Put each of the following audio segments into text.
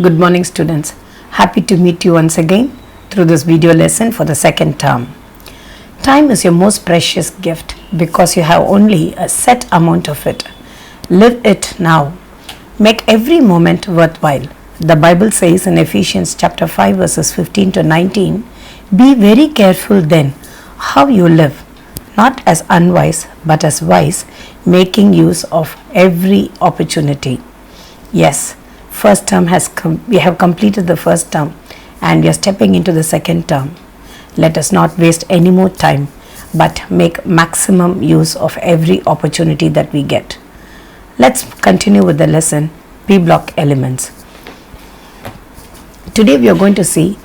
Good morning students. Happy to meet you once again through this video lesson for the second term. Time is your most precious gift because you have only a set amount of it. Live it now. Make every moment worthwhile. The Bible says in Ephesians chapter 5 verses 15 to 19, be very careful then how you live, not as unwise but as wise, making use of every opportunity. Yes, first term we have completed the first term and we are stepping into the second term. Let us not waste any more time but make maximum use of every opportunity that we get. Let's continue with the lesson, P block elements. Today we are going to see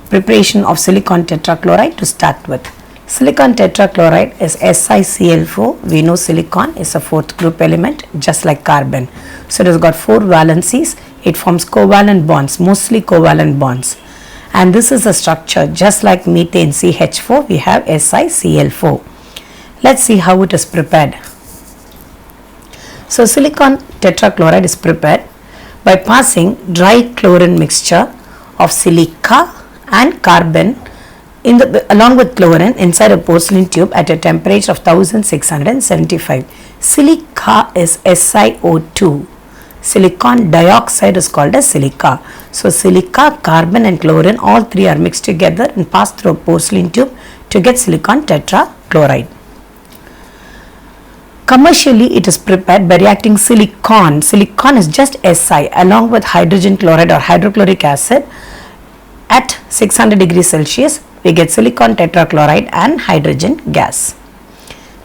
preparation of silicon tetrachloride to start with. Silicon tetrachloride is SiCl4. We know silicon is a fourth group element just like carbon. So it has got 4 valencies. It forms covalent bonds, mostly covalent bonds. And this is a structure just like methane CH4, we have SiCl4. Let's see how it is prepared. So silicon tetrachloride is prepared by passing dry chlorine mixture of silica and carbon along with chlorine inside a porcelain tube at a temperature of 1675. Silica is SiO2. Silicon dioxide is called as silica. So silica, carbon and chlorine, all three are mixed together and passed through a porcelain tube to get silicon tetrachloride. Commercially, it is prepared by reacting silicon. Silicon is just Si along with hydrogen chloride or hydrochloric acid. At 600 degrees Celsius, we get silicon tetrachloride and hydrogen gas.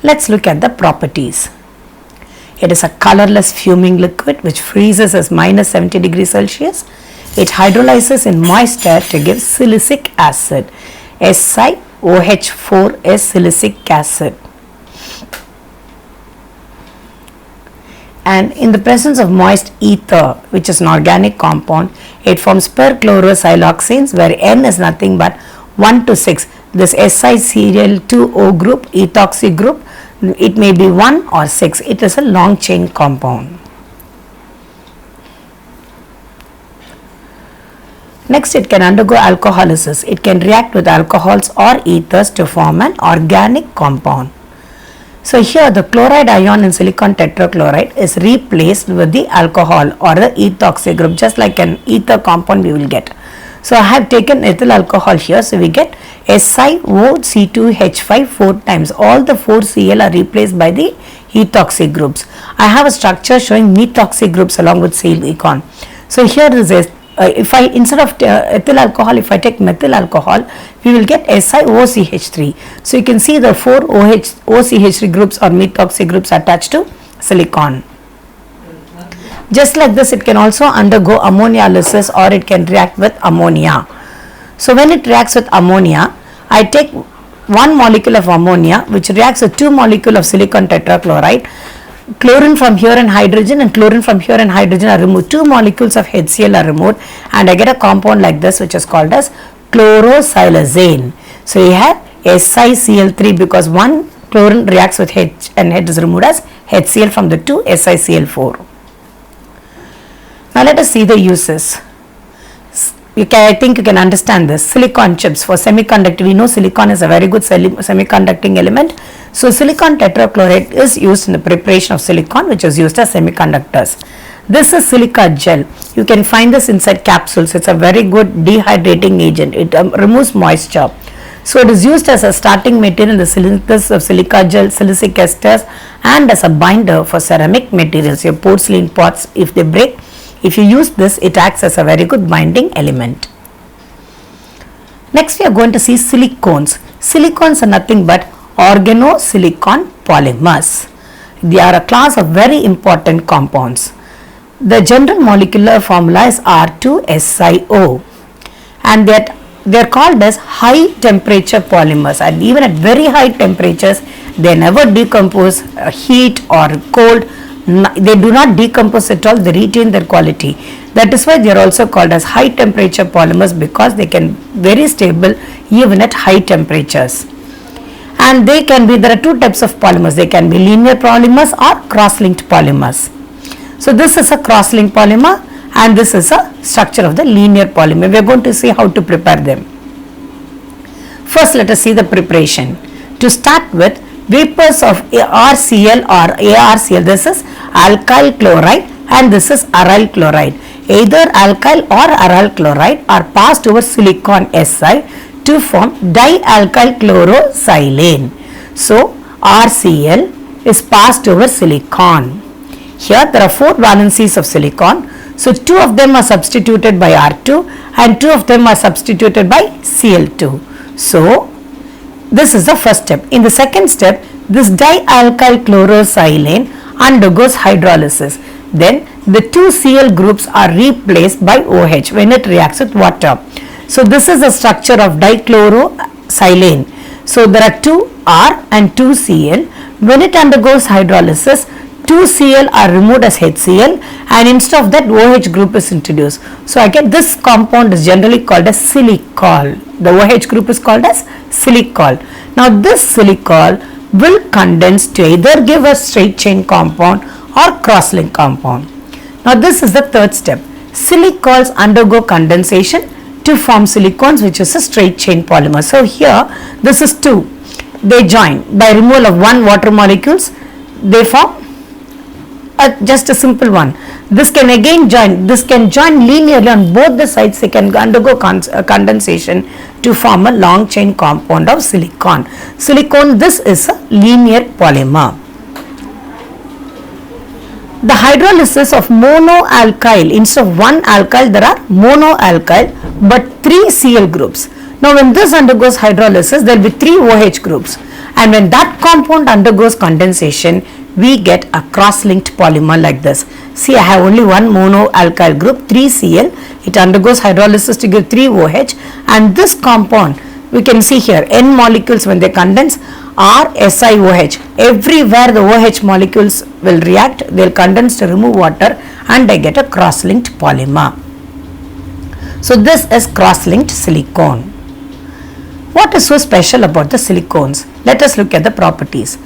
Let's look at the properties. It is a colorless fuming liquid which freezes as minus 70 degrees Celsius. It hydrolyzes in moist air to give silicic acid. SiOH4 is silicic acid. And in the presence of moist ether, which is an organic compound, it forms perchlorosiloxanes where N is nothing but 1 to 6. This SiCl2O group, ethoxy group, it may be 1 or 6. It is a long chain compound. Next, it can undergo alcoholysis. It can react with alcohols or ethers to form an organic compound. So here the chloride ion in silicon tetrachloride is replaced with the alcohol or the ethoxy group, just like an ether compound we will get. So I have taken ethyl alcohol here, so we get SiOC2H5 4 times. All the 4 Cl are replaced by the ethoxy groups. I have a structure showing methoxy groups along with silicon. So here is if I instead of ethyl alcohol, if I take methyl alcohol, we will get SiOCH3. So you can see the 4 OCH3 groups or methoxy groups attached to silicon. Just like this, it can also undergo ammoniolysis or it can react with ammonia. So when it reacts with ammonia, I take 1 molecule of ammonia which reacts with 2 molecules of silicon tetrachloride. Chlorine from here and hydrogen and chlorine from here and hydrogen are removed. 2 molecules of HCl are removed and I get a compound like this which is called as chlorosilazane. So you have SiCl3 because 1 chlorine reacts with H and H is removed as HCl from the 2 SiCl4. Now let us see the uses. I think you can understand this. Silicon chips for semiconductor. We know silicon is a very good semiconducting element. So silicon tetrachloride is used in the preparation of silicon, which is used as semiconductors. This is silica gel. You can find this inside capsules. It's a very good dehydrating agent. It removes moisture. So it is used as a starting material in the synthesis of silica gel, silicic esters, and as a binder for ceramic materials. Your porcelain pots, if they break, if you use this, it acts as a very good binding element. Next, we are going to see silicones. Silicones are nothing but organosilicon polymers. They are a class of very important compounds. The general molecular formula is R2SiO and they are called as high temperature polymers, and even at very high temperatures they never decompose, heat or cold. They do not decompose at all, they retain their quality. That is why they are also called as high temperature polymers, because they can very stable even at high temperatures. And there are 2 types of polymers. They can be linear polymers or cross-linked polymers. So this is a cross-linked polymer and this is a structure of the linear polymer. We are going to see how to prepare them. First, let us see the preparation. To start with, vapors of RCl or ARCl, this is alkyl chloride and this is aryl chloride. Either alkyl or aryl chloride are passed over silicon Si to form dialkyl chlorosilane. So, RCl is passed over silicon. Here there are 4 valencies of silicon. So, 2 of them are substituted by R2 and 2 of them are substituted by Cl2. So, this is the first step. In the second step, this dialkyl chlorosilane undergoes hydrolysis. Then the 2 Cl groups are replaced by OH when it reacts with water. So, this is the structure of dichlorosilane. So, there are 2 R and 2 Cl. When it undergoes hydrolysis, 2 Cl are removed as HCl and instead of that OH group is introduced. So, again this compound is generally called as silicol. The OH group is called as silicol. Now, this silicol will condense to either give a straight chain compound or cross-link compound. Now, this is the third step. Silicols undergo condensation to form silicones, which is a straight chain polymer. So, here this is 2. They join by removal of 1 water molecules. They form just a simple one. This can again join. This can join linearly on both the sides. They can undergo condensation to form a long chain compound of silicon. Silicon, this is a linear polymer. The hydrolysis of monoalkyl, instead of 1 alkyl there are monoalkyl but 3 Cl groups. Now, when this undergoes hydrolysis, there will be 3 OH groups, and when that compound undergoes condensation, we get a cross-linked polymer like this. See, I have only 1 monoalkyl group, 3 Cl. It undergoes hydrolysis to give 3 OH, and this compound we can see here N molecules when they condense are SiOH. Everywhere the OH molecules will react, they will condense to remove water, and I get a cross-linked polymer. So, this is cross-linked silicone. What is so special about the silicones? Let us look at the properties.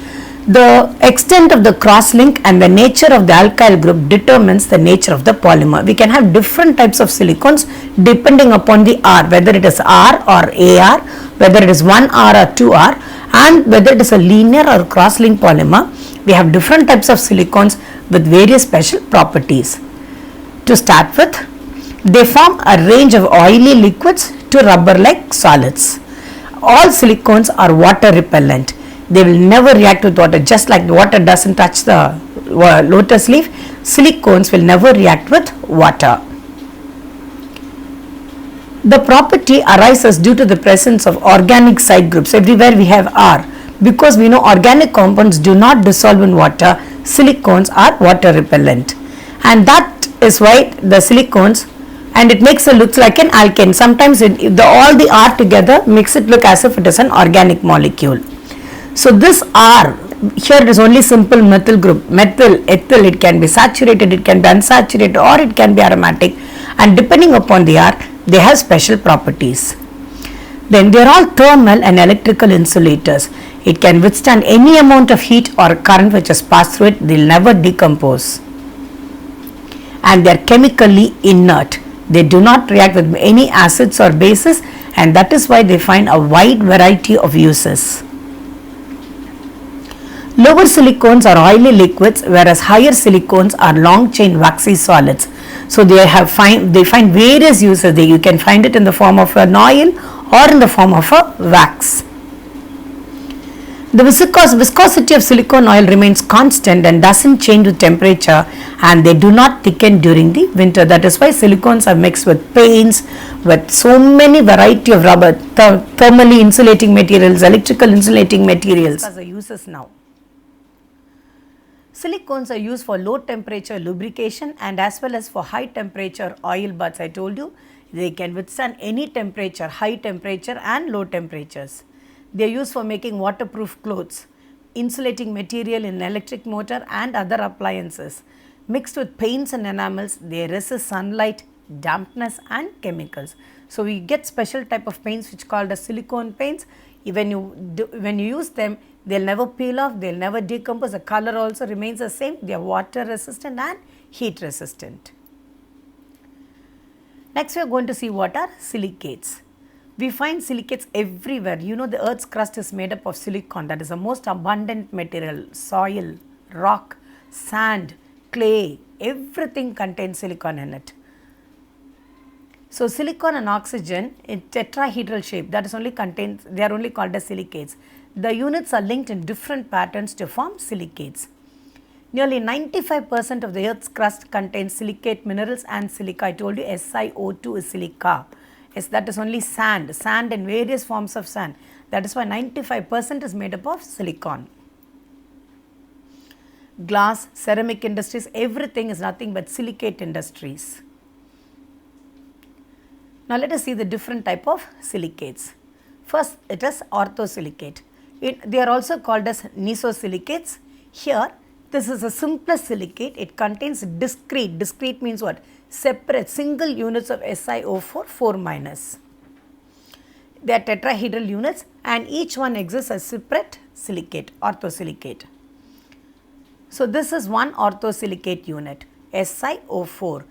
The extent of the cross-link and the nature of the alkyl group determines the nature of the polymer. We can have different types of silicones depending upon the R, whether it is R or AR, whether it is 1R or 2R, and whether it is a linear or cross-link polymer. We have different types of silicones with various special properties. To start with, they form a range of oily liquids to rubber-like solids. All silicones are water repellent. They will never react with water, just like the water doesn't touch the lotus leaf. Silicones will never react with water. The property arises due to the presence of organic side groups. Everywhere we have R. Because we know organic compounds do not dissolve in water, silicones are water repellent. And that is why the silicones, and it makes it look like an alkane. Sometimes all the R together makes it look as if it is an organic molecule. So, this R, here it is only simple methyl group, methyl, ethyl, it can be saturated, it can be unsaturated, or it can be aromatic, and depending upon the R, they have special properties. Then they are all thermal and electrical insulators. It can withstand any amount of heat or current which is passed through it, they will never decompose. And they are chemically inert. They do not react with any acids or bases, and that is why they find a wide variety of uses. Lower silicones are oily liquids, whereas higher silicones are long chain waxy solids. So, they find various uses. You can find it in the form of an oil or in the form of a wax. The viscosity of silicone oil remains constant and doesn't change with temperature, and they do not thicken during the winter. That is why silicones are mixed with paints, with so many variety of rubber, thermally insulating materials, electrical insulating materials. As the uses now. Silicones are used for low temperature lubrication and as well as for high temperature oil baths. I told you they can withstand any temperature, high temperature and low temperatures. They are used for making waterproof clothes, insulating material in electric motor and other appliances. Mixed with paints and enamels, they resist sunlight, dampness and chemicals. So, we get special type of paints which called as silicone paints. When you use them, they will never peel off, they will never decompose, the color also remains the same, they are water resistant and heat resistant. Next we are going to see what are silicates. We find silicates everywhere. You know, the earth's crust is made up of silicon, that is the most abundant material. Soil, rock, sand, clay, everything contains silicon in it. So silicon and oxygen in tetrahedral shape, that is only contains, they are only called as silicates. The units are linked in different patterns to form silicates. Nearly 95% of the earth's crust contains silicate minerals and silica. I told you SiO2 is silica. Yes, that is only sand and various forms of sand. That is why 95% is made up of silicon. Glass, ceramic industries, everything is nothing but silicate industries. Now let us see the different type of silicates. First it is orthosilicate. They are also called as nesosilicates. Here this is a simplest silicate. It contains discrete means what? Separate single units of SiO4 4 minus. They are tetrahedral units and each one exists as separate silicate, orthosilicate. So this is one orthosilicate unit, SiO4.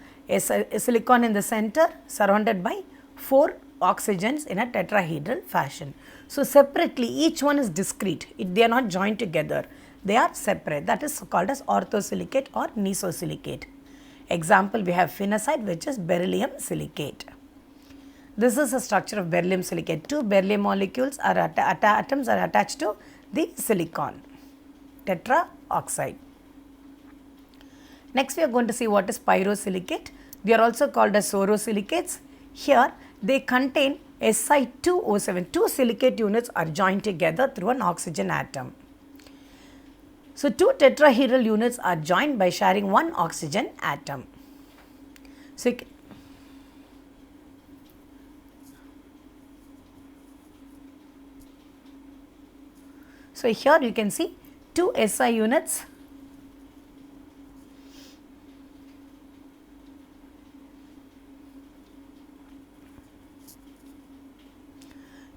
Silicon in the center surrounded by 4 oxygens in a tetrahedral fashion. So separately each one is discrete, they are not joined together, they are separate, that is called as orthosilicate or nesosilicate. Example, we have phenazite, which is beryllium silicate. This is the structure of beryllium silicate. 2 beryllium molecules are atoms are attached to the silicon, tetraoxide. Next we are going to see what is pyrosilicate. They are also called as sorosilicates. Here they contain Si2O7. 2 silicate units are joined together through an oxygen atom. So 2 tetrahedral units are joined by sharing 1 oxygen atom. So here you can see 2 Si units .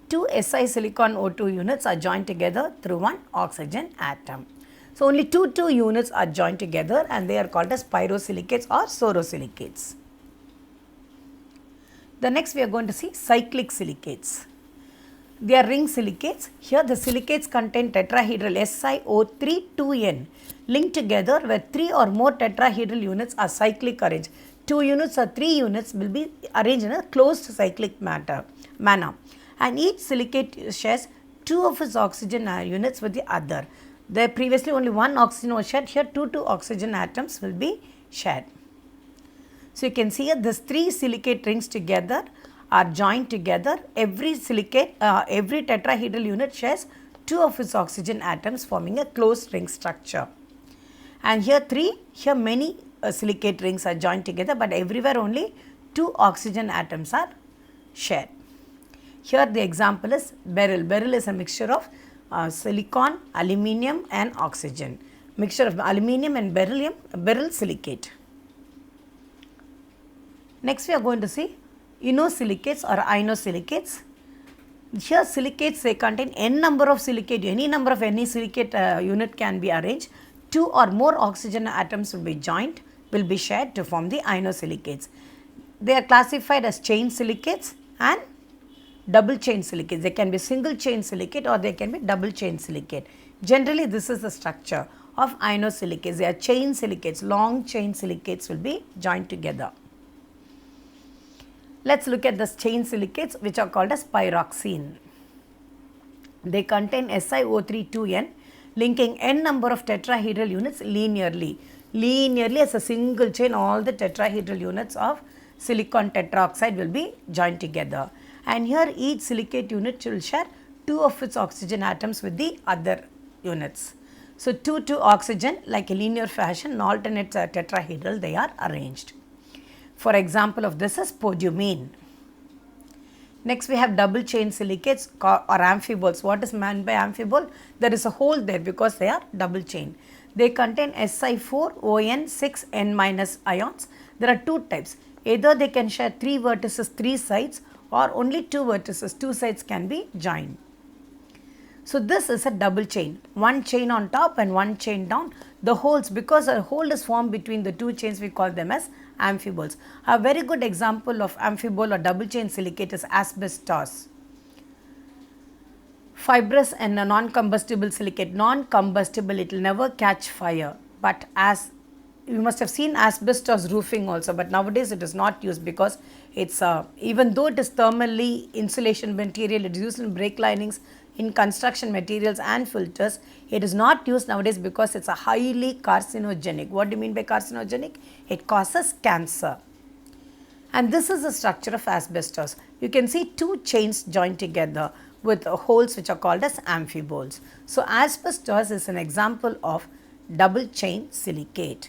2 Si silicon O2 units are joined together through 1 oxygen atom. So only 2 units are joined together and they are called as pyrosilicates or sorosilicates. The next we are going to see cyclic silicates. They are ring silicates. Here the silicates contain tetrahedral SiO3 2N linked together where 3 or more tetrahedral units are cyclic arranged. 2 units or 3 units will be arranged in a closed cyclic manner. And each silicate shares 2 of its oxygen units with the other. There previously only 1 oxygen was shared, here 2 oxygen atoms will be shared. So you can see here these 3 silicate rings together are joined together. Every silicate, every tetrahedral unit shares 2 of its oxygen atoms forming a closed ring structure. And here many silicate rings are joined together, but everywhere only 2 oxygen atoms are shared. Here the example is beryl. Beryl is a mixture of silicon, aluminium and oxygen. Mixture of aluminium and beryllium, beryl silicate. Next we are going to see inosilicates or inosilicates. Here silicates, they contain n number of silicate, any number of any silicate unit can be arranged. 2 or more oxygen atoms will be joined, will be shared to form the inosilicates. They are classified as chain silicates and double chain silicates. They can be single chain silicate or they can be double chain silicate. Generally this is the structure of inosilicates. They are chain silicates, long chain silicates will be joined together. Let us look at the chain silicates which are called as pyroxene. They contain SiO3 2N linking n number of tetrahedral units linearly. Linearly as a single chain, all the tetrahedral units of silicon tetroxide will be joined together. And here each silicate unit will share 2 of its oxygen atoms with the other units. So 2 oxygen like a linear fashion, alternate tetrahedral they are arranged. For example of this is spodumene. Next we have double chain silicates or amphiboles. What is meant by amphibole? There is a hole there because they are double chain. They contain Si4On6N- ions. There are 2 types. Either they can share 3 vertices, 3 sides, or only 2 vertices, 2 sides can be joined. So this is a double chain, 1 chain on top and 1 chain down. The holes, because a hole is formed between the 2 chains, we call them as amphiboles. A very good example of amphibole or double chain silicate is asbestos. Fibrous and a non-combustible silicate. Non-combustible, it will never catch fire, but as you must have seen asbestos roofing also, but nowadays it is not used because it's even though it is thermally insulation material, it is used in brake linings, in construction materials and filters. It is not used nowadays because it's a highly carcinogenic. What do you mean by carcinogenic? It causes cancer. And this is the structure of asbestos. You can see two chains joined together with holes which are called as amphiboles. So asbestos is an example of double chain silicate.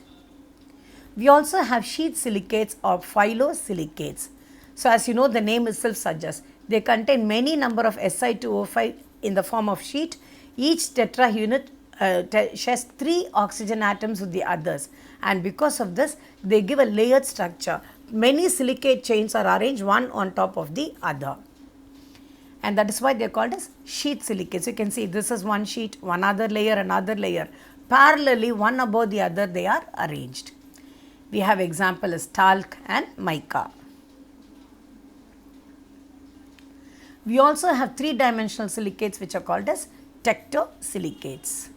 We also have sheet silicates or phyllosilicates. So as you know, the name itself suggests they contain many number of Si2O5 in the form of sheet. Each tetra unit shares 3 oxygen atoms with the others, and because of this they give a layered structure. Many silicate chains are arranged one on top of the other, and that is why they are called as sheet silicates. You can see this is one sheet, one other layer, another layer. Parallelly, one above the other they are arranged. We have example as talc and mica. We also have 3-dimensional silicates which are called as tectosilicates.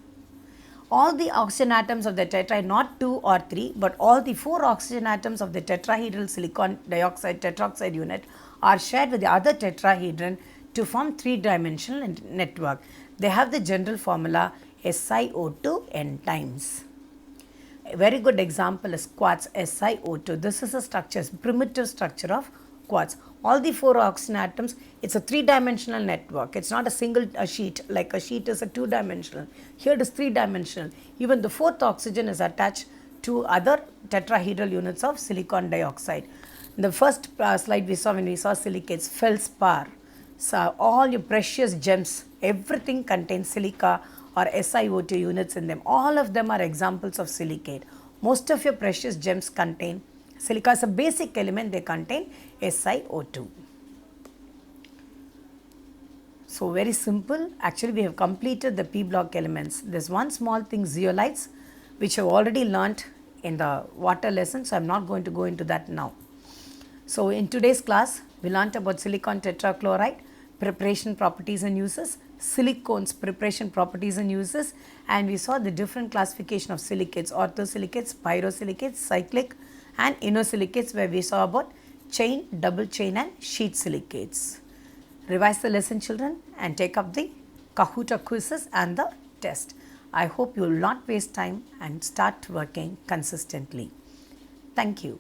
All the oxygen atoms of the tetra, not 2 or 3, but all the 4 oxygen atoms of the tetrahedral silicon dioxide tetroxide unit are shared with the other tetrahedron to form 3-dimensional network. They have the general formula SiO2 n times. A very good example is quartz SiO2. This is a structure, primitive structure of quartz. All the 4 oxygen atoms, it's a 3-dimensional network. It's not a single sheet, like a sheet is a 2-dimensional. Here it is 3-dimensional. Even the 4th oxygen is attached to other tetrahedral units of silicon dioxide. In the first slide we saw, when we saw silicates, feldspar. So all your precious gems, everything contains silica or SiO2 units in them. All of them are examples of silicate. Most of your precious gems contain silica. As a basic element, they contain SiO2. So very simple. Actually, we have completed the p block elements. There's one small thing, zeolites, which I've already learnt in the water lesson, so I'm not going to go into that now. So in today's class, we learnt about silicon tetrachloride, preparation properties and uses, silicones, preparation properties and uses, and we saw the different classification of silicates, orthosilicates, pyrosilicates, cyclic and inosilicates, where we saw about chain, double chain and sheet silicates. Revise the lesson, children, and take up the Kahoot quizzes and the test. I hope you will not waste time and start working consistently. Thank you.